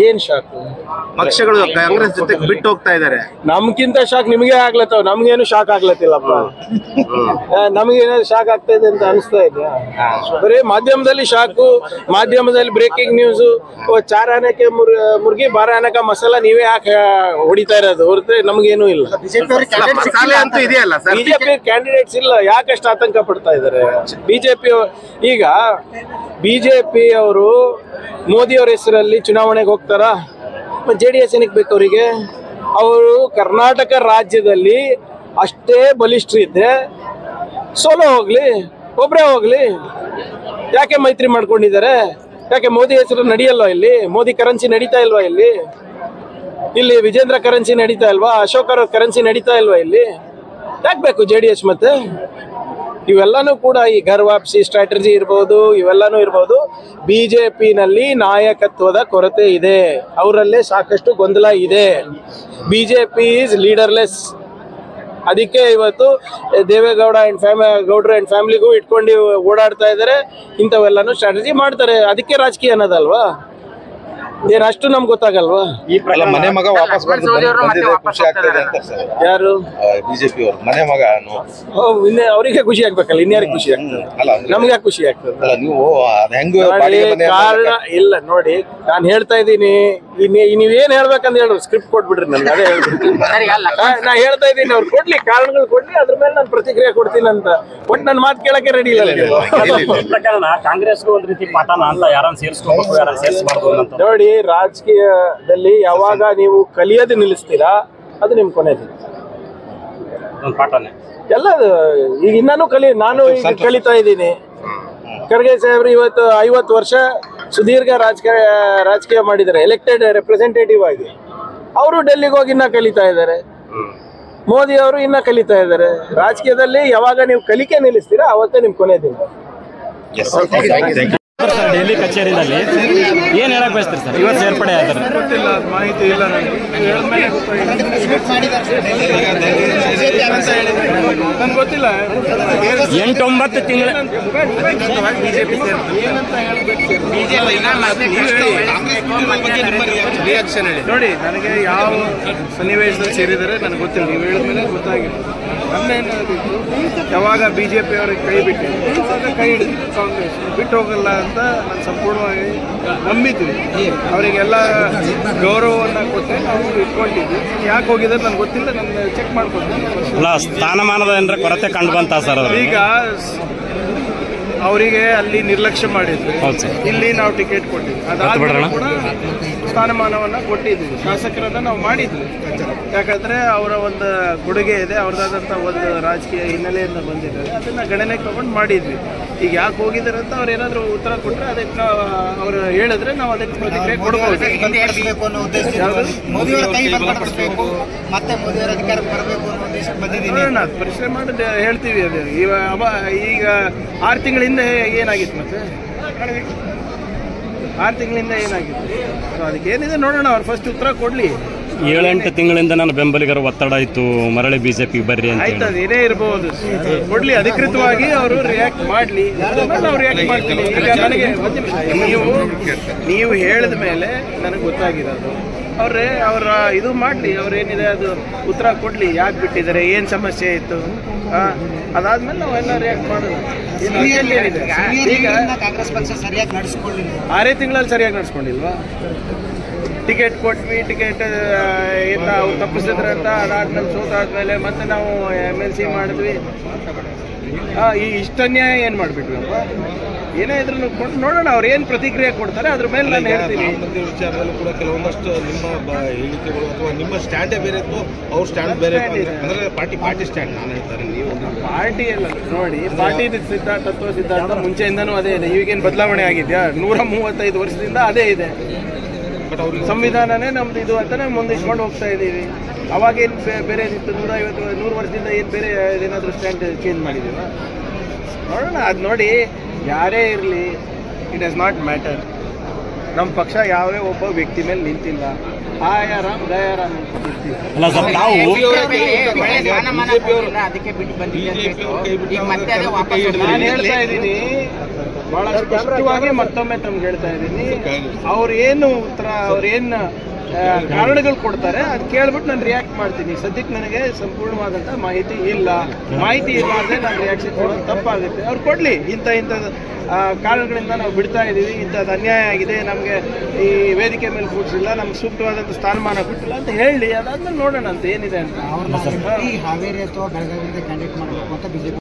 ಏನ್ ಶಾಕ್ ಪಕ್ಷಗಳು ಕಾಂಗ್ರೆಸ್ ಜೊತೆ ಬಿಟ್ಟು ಹೋಗ್ತಾ ಇದಾರೆ. ನಮ್ಗಿಂತ ಶಾಕ್ ನಿಮ್ಗೆ ಆಗ್ಲತ್ತವ, ನಮ್ಗೇನು ಶಾಕ್ ಆಗ್ಲತ್ತಿಲ್ಲಪ್ಪ. ನಮ್ಗೇನಾದ್ರು ಶಾಕ್ ಆಗ್ತಾ ಇದೆ ಅಂತ ಅನಿಸ್ತಾ ಇದೆಯಾ? ಬರೀ ಮಾಧ್ಯಮದಲ್ಲಿ ಶಾಕು, ಮಾಧ್ಯಮದಲ್ಲಿ ಬ್ರೇಕಿಂಗ್ ನ್ಯೂಸ್, ಚಾರ್ ಆನೆಗೆ ಮುರ್ಗಿ 12 ಆನೆಕ ಮಸಾಲ ನೀವೇ ಯಾಕೆ ಹೊಡಿತಾ ಇರೋದು ಹೊರತು ನಮ್ಗೇನು ಇಲ್ಲ. ಬಿಜೆಪಿ ಕ್ಯಾಂಡಿಡೇಟ್ಸ್ ಇಲ್ಲ, ಯಾಕಷ್ಟು ಆತಂಕ ಪಡ್ತಾ ಇದಾರೆ ಬಿಜೆಪಿ? ಈಗ ಬಿಜೆಪಿ ಅವರು ಮೋದಿ ಅವ್ರ ಹೆಸರಲ್ಲಿ ಚುನಾವಣೆಗೆ ಹೋಗ್ತಾರ, JDS ಏನಕ್ಕೆ ಬೇಕು ಅವರಿಗೆ? ಅವರು ಕರ್ನಾಟಕ ರಾಜ್ಯದಲ್ಲಿ ಅಷ್ಟೇ ಬಲಿಷ್ಠ ಇದ್ರೆ ಸೋಲೋ ಹೋಗ್ಲಿ, ಒಬ್ಬರೇ ಹೋಗ್ಲಿ, ಯಾಕೆ ಮೈತ್ರಿ ಮಾಡ್ಕೊಂಡಿದ್ದಾರೆ? ಯಾಕೆ ಮೋದಿ ಹೆಸರು ನಡೆಯಲ್ವಾ ಇಲ್ಲಿ? ಮೋದಿ ಕರೆನ್ಸಿ ನಡೀತಾ ಇಲ್ವಾ ಇಲ್ಲಿ? ವಿಜೇಂದ್ರ ಕರೆನ್ಸಿ ನಡೀತಾ ಇಲ್ವಾ? ಅಶೋಕ್ ಅವ್ರ ಕರೆನ್ಸಿ ನಡೀತಾ ಇಲ್ವಾ ಇಲ್ಲಿ? ಯಾಕೆ ಬೇಕು JDS? ಮತ್ತೆ ಇವೆಲ್ಲಾನು ಕೂಡ ಈ ಘರ್ ವಾಪಸಿ ಸ್ಟ್ರಾಟಜಿ ಇರ್ಬೋದು, ಇವೆಲ್ಲಾನು ಇರ್ಬೋದು. ಬಿಜೆಪಿನಲ್ಲಿ ನಾಯಕತ್ವದ ಕೊರತೆ ಇದೆ, ಅವರಲ್ಲೇ ಸಾಕಷ್ಟು ಗೊಂದಲ ಇದೆ. BJP is leaderless. ಅದಕ್ಕೆ ಇವತ್ತು ದೇವೇಗೌಡ ಗೌಡ್ರು ಅಂಡ್ ಫ್ಯಾಮಿಲಿಗೂ ಇಟ್ಕೊಂಡು ಓಡಾಡ್ತಾ ಇದ್ದಾರೆ. ಇಂಥವೆಲ್ಲಾನು ಸ್ಟ್ರಾಟಜಿ ಮಾಡ್ತಾರೆ. ಅದಕ್ಕೆ ರಾಜಕೀಯ ಅನ್ನೋದಲ್ವಾ? ಏನಷ್ಟು ನಮ್ಗೆ ಗೊತ್ತಾಗಲ್ವಾ? ಮನೆ ಮಗ ವಾಪಸ್ ಖುಷಿ ಆಗ್ತದೆ ಅಂತ ಸರ್. ಯಾರು? ಬಿಜೆಪಿ ಅವರು ಮನೆ ಮಗ ಅವರಿಗೆ ಖುಷಿ ಆಗ್ಬೇಕಲ್ಲ, ಇನ್ಯಾರಿಗೆ ಖುಷಿ ಆಗ್ತದೆ? ನಮ್ಗೆ ಖುಷಿ ಆಗ್ತದೆ? ನೀವು ಕಾರಣ ಇಲ್ಲ ನೋಡಿ, ನಾನು ಹೇಳ್ತಾ ಇದ್ದೀನಿ. ನೀವೇನ್ ಹೇಳ್ಬೇಕಂತ ಹೇಳಿ ಸ್ಕ್ರಿಪ್ಟ್ ಕೊಟ್ಬಿಡ್ರಿ ನನ್ಗೆ, ಅದೇ ಹೇಳ್ಬಿಡ್ತೀನಿ. ನಾ ಹೇಳ್ತಾ ಇದ್ದೀನಿ, ಅವ್ರು ಕೊಡ್ಲಿ, ಕಾರಣಗಳು ಕೊಡ್ಲಿ, ಅದ್ರ ಮೇಲೆ ನಾನು ಪ್ರತಿಕ್ರಿಯೆ ಕೊಡ್ತೀನಿ ಅಂತ. ಒಟ್ಟು ನನ್ನ ಮಾತು ಕೇಳಕ್ಕೆ ರೆಡಿ ಇಲ್ಲ. ಕಾಂಗ್ರೆಸ್ಗೂ ಒಂದ್ ರೀತಿ ಪಾಠನ ಅಂತ, ಯಾರನ್ನ ಸೇರಿಸ್ಕೋಬೇಕು, ಯಾರನ್ನ ಸೇರಿಸಬಾರ್ದು ಅಂತ. ನೋಡಿ, ರಾಜಕೀಯದಲ್ಲಿ ಯಾವಾಗ ನೀವು ಕಲಿಯೋದು ನಿಲ್ಲಿಸ್ತೀರಾ, ಅದು ನಿಮ್ ಕೊನೆದು ಪಾಠನೇ ಎಲ್ಲ. ಈಗ ಇನ್ನೂ ನಾನು ಈಗ ಕಲಿತಾ ಇದ್ದೀನಿ. ಖರ್ಗೆ ಸಾಹೇಬ್ರು ಇವತ್ತು 50 ವರ್ಷ ಸುದೀರ್ಘ ರಾಜಕೀಯ ಮಾಡಿದ್ದಾರೆ, ಎಲೆಕ್ಟೆಡ್ ರೆಪ್ರೆಸೆಂಟೇಟಿವ್ ಆಗಿ. ಅವರು ಡೆಲ್ಲಿಗೆ ಹೋಗಿ ಇನ್ನ ಕಲಿತಾ ಇದ್ದಾರೆ. ಮೋದಿ ಅವರು ಇನ್ನ ಕಲಿತಾ ಇದ್ದಾರೆ. ರಾಜಕೀಯದಲ್ಲಿ ಯಾವಾಗ ನೀವು ಕಲಿಕೆ ನಿಲ್ಲಿಸ್ತೀರಾ, ಅವತ್ತೇ ನಿಮ್ ಕೊನೆ ದಿನ. ಡೆಲ್ಲಿ ಕಚೇರಿಯಲ್ಲಿ ಏನ್ ಹೇಳಕ್ ಬಯಸ್ತೀರಿ ಸರ್? ಇವತ್ತು ಸೇರ್ಪಡೆ ಆಯ್ತಾರೆ, ಗೊತ್ತಿಲ್ಲ, ಮಾಹಿತಿ ಇಲ್ಲ ನನಗೆ. ನನ್ಗೆ ಗೊತ್ತಿಲ್ಲ. 8-9 ತಿಂಗಳ ನೋಡಿ, ನನಗೆ ಯಾವ ಸನ್ನಿವೇಶದಲ್ಲಿ ಸೇರಿದರೆ ನನಗೆ ಗೊತ್ತಿಲ್ಲ. ನೀವು ಹೇಳಿದ್ಮೇಲೆ ಗೊತ್ತಾಗಿಲ್ಲ. ನನ್ನೇನಾಗಿತ್ತು, ಯಾವಾಗ ಬಿಜೆಪಿ ಅವ್ರಿಗೆ ಕೈ ಬಿಟ್ಟಿದ್ದು, ಆವಾಗ ಕೈ ಹಿಡಿದು ಕಾಂಗ್ರೆಸ್ ಬಿಟ್ಟು ಹೋಗಲ್ಲ ಅಂತ ನಾನು ಸಂಪೂರ್ಣವಾಗಿ ನಂಬಿದ್ವಿ. ಅವರಿಗೆಲ್ಲ ಗೌರವವನ್ನು ಕೊಟ್ಟು ನಾವು ಇಟ್ಕೊಂಡಿದ್ವಿ. ಯಾಕೆ ಹೋಗಿದ್ರೆ ನನಗೆ ಗೊತ್ತಿಲ್ಲ, ನಾನು ಚೆಕ್ ಮಾಡ್ಕೊತೀನಿ. ಸ್ಥಾನಮಾನದ ಕೊರತೆ ಕಂಡು ಬಂತ ಸರ್? ಈಗ ಅವರಿಗೆ ಅಲ್ಲಿ ನಿರ್ಲಕ್ಷ್ಯ ಮಾಡಿದ್ವಿ, ಇಲ್ಲಿ ನಾವು ಟಿಕೆಟ್ ಕೊಟ್ಟಿದ್ವಿ. ಅದಾದ್ಮೇಲೆ ಕೂಡ ಸ್ಥಾನಮಾನವನ್ನ ಕೊಟ್ಟಿದ್ವಿ, ಶಾಸಕರನ್ನ ನಾವು ಮಾಡಿದ್ವಿ. ಯಾಕಂದ್ರೆ ಅವರ ಒಂದು ಕೊಡುಗೆ ಇದೆ, ಅವ್ರದಾದಂಥ ಒಂದು ರಾಜಕೀಯ ಹಿನ್ನೆಲೆಯಿಂದ ಬಂದಿದ್ದಾರೆ, ಅದನ್ನ ಗಣನೆಗೆ ತಗೊಂಡು ಮಾಡಿದ್ವಿ. ಈಗ ಯಾಕೆ ಹೋಗಿದ್ದಾರೆ ಅಂತ ಅವ್ರು ಏನಾದ್ರು ಉತ್ತರ ಕೊಟ್ಟರೆ, ಅದಕ್ಕೆ ಅವ್ರು ಹೇಳಿದ್ರೆ ನಾವು ಅದಕ್ಕೆ ಪ್ರತಿಕ್ರಿಯೆ ಕೊಡ್ಬೋದು. ಪರಿಶ್ರಮ ಮಾಡಿ ಹೇಳ್ತೀವಿ. ಅದು ಈಗ 6 ತಿಂಗಳಿಂದ ಏನಾಗಿತ್ತು? ಮತ್ತೆ 6 ತಿಂಗಳಿಂದ ಏನಾಗಿತ್ತು? ಅದಕ್ಕೆ ಏನಿದೆ ನೋಡೋಣ, ಅವ್ರು ಫಸ್ಟ್ ಉತ್ತರ ಕೊಡ್ಲಿ. 7-8 ತಿಂಗಳಿಂದ ನನ್ನ ಬೆಂಬಲಿಗರ ಒತ್ತಡ ಇತ್ತು, ಮರಳಿ ಬಿಜೆಪಿ ಬರ್ರಿ ಅಂತ. ಆಯ್ತು, ಅದೇನೇ ಇರಬಹುದು, ಕೊಡ್ಲಿ. ಅಧಿಕೃತವಾಗಿ ಅವರು ರಿಯಾಕ್ಟ್ ಮಾಡ್ಲಿ, ನಾವು ರಿಯಾಕ್ಟ್ ಮಾಡ್ತೀವಿ. ಈಗ ನನಗೆ ನೀವು ಹೇಳಿದ ಮೇಲೆ ನನಗೆ ಗೊತ್ತಾಗಿರೋದು, ಅವರ ಇದು ಮಾಡಲಿ, ಅವ್ರೇನಿದೆ ಅದು ಉತ್ತರ ಕೊಡ್ಲಿ. ಯಾಕೆ ಬಿಟ್ಟಿದ್ದಾರೆ, ಏನು ಸಮಸ್ಯೆ ಇತ್ತು, ಅದಾದ್ಮೇಲೆ ನಾವೆಲ್ಲ ರಿಯಾಕ್ಟ್ ಮಾಡೋದು. ಈಗ ಕಾಂಗ್ರೆಸ್ ಪಕ್ಷ ಸರಿಯಾಗಿ ನಡೆಸ್ಕೊಳ್ಳಿಲ್ಲ, 6 ತಿಂಗಳಲ್ಲಿ ಸರಿಯಾಗಿ ನಡೆಸ್ಕೊಂಡಿಲ್ವಾ? ಟಿಕೆಟ್ ಕೊಟ್ವಿ, ಟಿಕೆಟ್ ಅವ್ರು ತಪ್ಪಿಸಿದ್ರೆ ಅಂತ. ಅದಾದ್ಮೇಲೆ ಸೋತಾದ್ಮೇಲೆ ಮತ್ತೆ ನಾವು MLC ಮಾಡಿದ್ವಿ. ಈ ಇಷ್ಟನ್ಯಾಯ ಏನು ಮಾಡಿಬಿಟ್ವಪ್ಪ? ಏನೇ ಇದ್ರು ಕೊಟ್ಟು ನೋಡೋಣ, ಅವ್ರು ಏನು ಪ್ರತಿಕ್ರಿಯೆ ಕೊಡ್ತಾರೆ ಅದ್ರ ಮೇಲೆ ನಾನು ಹೇಳ್ತೀನಿ. ವಿಚಾರದಲ್ಲೂ ಕೂಡ ಕೆಲವೊಂದಷ್ಟು ನಿಮ್ಮ ಹೇಳಿಕೆಗಳು ಅಥವಾ ನಿಮ್ಮ ಸ್ಟ್ಯಾಂಡೇ ಬೇರೆ ಇತ್ತು, ಅವ್ರ ಸ್ಟ್ಯಾಂಡ್ ಬೇರೆ. ಅಂದ್ರೆ ಪಾರ್ಟಿ ಸ್ಟ್ಯಾಂಡ್ ನಾನು ಹೇಳ್ತಾರೆ. ನೀವು ಪಾರ್ಟಿ ಎಲ್ಲ ನೋಡಿ, ಪಾರ್ಟಿ ತತ್ವ ಸಿದ್ಧಾಂತ ಮುಂಚೆಯಿಂದನೂ ಅದೇ ಇದೆ. ಈಗೇನು ಬದಲಾವಣೆ ಆಗಿದೆಯಾ? 135 ವರ್ಷದಿಂದ ಅದೇ ಇದೆ. ಸಂವಿಧಾನನೇ ನಮ್ದು ಇದು ಅಂತಾನೆ ಮುಂದಿಟ್ಕೊಂಡು ಹೋಗ್ತಾ ಇದ್ದೀವಿ. ಅವಾಗೇನು ಬೇರೆ ಇತ್ತು? 150-100 ವರ್ಷದಿಂದ ಏನು ಬೇರೆ ಏನಾದರೂ ಸ್ಟ್ಯಾಂಡ್ ಚೇಂಜ್ ಮಾಡಿದೀವ? ನೋಡೋಣ. ಅದು ನೋಡಿ, ಯಾರೇ ಇರಲಿ, ಇಟ್ ಡಸ್ ನಾಟ್ ಮ್ಯಾಟರ್. ನಮ್ಮ ಪಕ್ಷ ಯಾವೇ ಒಬ್ಬ ವ್ಯಕ್ತಿ ಮೇಲೆ ನಿಂತಿಲ್ಲ. ಆಯಾರಾಮ್ ಗಯಾರಾಮ್ ನಾನು ಹೇಳ್ತಾ ಇದ್ದೀನಿ. ಬಹಳ ಸ್ಪಷ್ಟವಾಗಿ ಮತ್ತೊಮ್ಮೆ ತಮ್ಗೆ ಹೇಳ್ತಾ ಇದ್ದೀನಿ. ಅವ್ರೇನು ಉತ್ತರ ಅವ್ರೇನು ಕಾರಣಗಳು ಕೊಡ್ತಾರೆ ಅದು ಕೇಳ್ಬಿಟ್ಟು ನಾನು ರಿಯಾಕ್ಟ್ ಮಾಡ್ತೀನಿ. ಸದ್ಯಕ್ಕೆ ನನಗೆ ಸಂಪೂರ್ಣವಾದಂಥ ಮಾಹಿತಿ ಇಲ್ಲ ಅಂದರೆ ನಾನು ರಿಯಾಕ್ಷನ್ ಕೊಡೋದು ತಪ್ಪಾಗುತ್ತೆ. ಅವ್ರು ಕೊಡಲಿ, ಇಂಥ ಕಾರಣಗಳಿಂದ ನಾವು ಬಿಡ್ತಾ ಇದ್ದೀವಿ, ಇಂಥದ್ದು ಅನ್ಯಾಯ ಆಗಿದೆ, ನಮಗೆ ಈ ವೇದಿಕೆ ಮೇಲೆ ಕೂಡಿಸಿಲ್ಲ, ನಮ್ಗೆ ಸೂಕ್ತವಾದಂಥ ಸ್ಥಾನಮಾನ ಕೊಟ್ಟಿಲ್ಲ ಅಂತ ಹೇಳಿ, ಅದಾದ್ಮೇಲೆ ನೋಡೋಣ ಅಂತ ಏನಿದೆ ಅಂತ. ಹಾವೇರಿ ಅಥವಾ ಬೆಳಗಾವಿಯಿಂದ ಕ್ಯಾಂಡಿಡೇಟ್ ಮಾಡಬೇಕು ಅಂತ ಬಿಜೆಪಿ